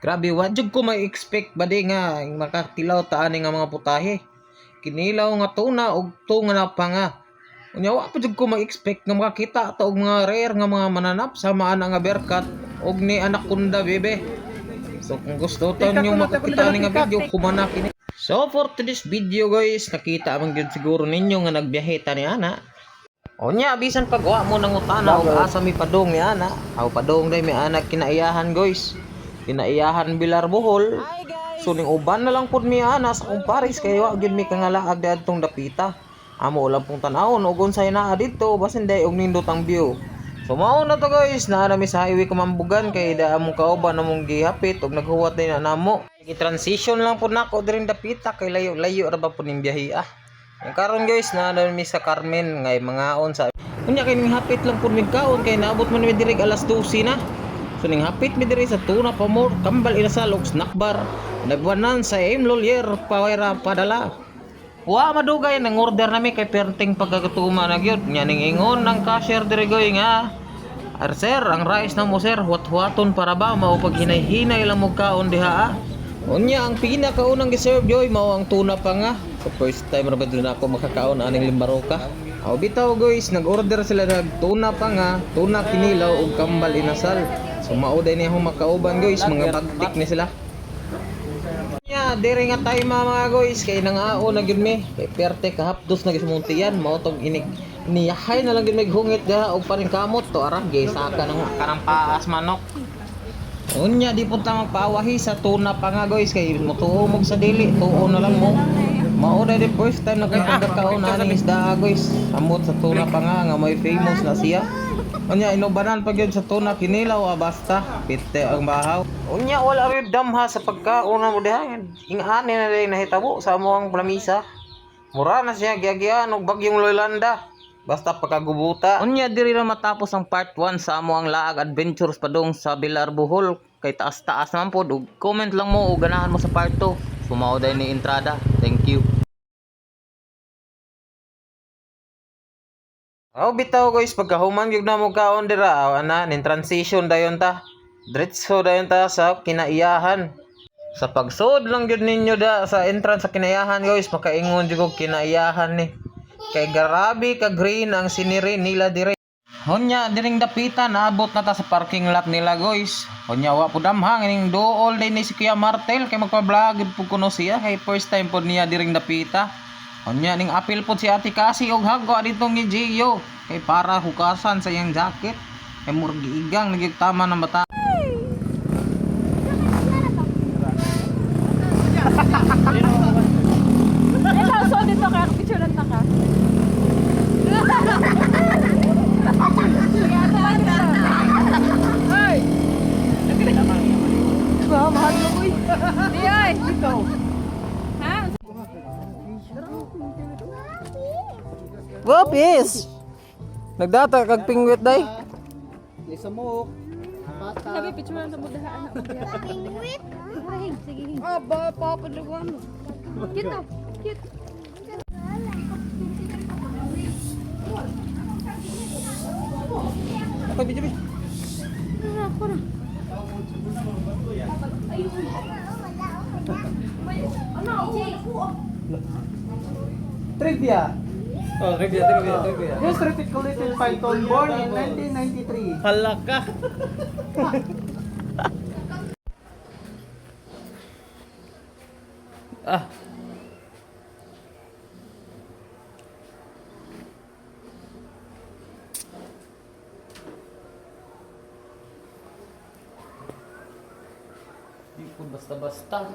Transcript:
Grabe, wadjud ko ma-expect ba di nga makatilaw ta ani nga mga putahe. Kinilaw nga tuna og tunga na pa nga. Unya wa pa jud ko ma-expect nga makakita ta og mga rare nga mga mananap sa maana nga berkat og ni anaconda bebe. So kung gusto ta niyo makakita ni nga video kumana kini. So for today's video guys, nakita man gyud siguro ninyo nga nagbiyahe ta ni ana. Unya bisan pag wa mo nang utana og asa mi padong ni ana. Aw padong day mi ana kinaiyahan guys. Kinaiyahan Bilar Bohol. So ning uban na lang pud mi ana sa kumpares kay wa gyud mi kangalaag adtong dapita. Amo lang pong tan-awon og unsay naa didto basin day og nindot ang view. So mao na to guys, naa na mi sa highway Kamambugan kay da among kauban among gihapit og naghuwat din na namo. Gi-transition lang pud nako diring dapita kay layo-layo ra ba pud ning biyahe ah. Yung karon guys, naa na mi sa Carmen ngay mangaon sa. Unya kay ning hapit lang pud mi kaon kay naabot man mi diri alas 12 na. So ning hapit mi diri sa tuna pamor kambal inasal og snack bar. Nagwanan sa aim lawyer pawera padala. Wa madugay nang order nami kay perting pagkatuma na gyud. Nya ning ingon ng cashier diri goy nga. Sir, ang rice na mo sir, huwat-huwaton para ba mao pag hinay-hinay lang mo kaon diha. Unya ang pinakaunang giserve joy mao ang tuna pa nga. So first time ra ba na ako makakaon aning limbaroka. Aw bitaw guys, nag-order sila ng tuna pa nga, tuna kinilaw ug kambal inasal. So mauday niya akong makauban guys, mga bagtik ni sila. Nya, diri nga tayo mga guys, kay nangaon na gyud mi. Kay perte kahapdos na gismuntian, mao tong iniyahay na lang gyud mi hungit ga og paring kamot to ara gay saka nang karang paas manok. Unya di punta magpaawahi sa tuna pa nga guys kay motuhomog sa dili, tuon na lang mo. Mao na di first time na kay pagkakaon ani isda guys. Amot sa tuna pa nga may famous na siya. Unya inubanan pa gyud sa tuna kinilaw basta pite ang bahaw. Unya wala rid damha sa pagkaon mo diha. Ingani na day nahitabo sa among lamisa. Mura na siya giagian og bagyong Loylanda. Basta pagkagubuta. Unya diri na matapos ang part 1 sa amo ang laag adventures padong sa Bilar Bohol. Kay taas-taas naman po. Comment lang mo o ganahan mo sa part 2. Sumao day ni entrada. Thank you. Oh bitaw guys, pagkahuman gyud na mo kaon dira ana nin transition dayon ta. Diretso dayon ta sa kinaiyahan. Sa pagsud lang gyud ninyo da sa entrance sa kinaiyahan guys, makaingon jud ko kinaiyahan ni. Kay garabi ka green ang siniri nila dire. Honya diring dapita naabot na ta sa parking lot nila guys. Honya wa pud amhang ning dool day ni si Kuya Martel kay magpa-vlog pud kuno siya kay first time pud niya diring dapita. Honya ning apil pud si Ate Kasi og hagwa dito ni Gio kay para hukasan sa iyang jacket. Kay murag giigang nagitama ng bata. Ikaw so dito kaya picture lang ka. Hoy. Ba, mahal mo boy. Di ay, dito. Ha? Wopis. Nagdata kag pingwit day. Isamok. Sabi picture lang mo daha anak mo. Pingwit? Ay, sige. Aba, papadlugan mo. Cute. Cute. Ako video. Ako na. Trivia. Oh, trivia. This reticulated python born in 1993. Halaka. Ah. Di pun basta-basta.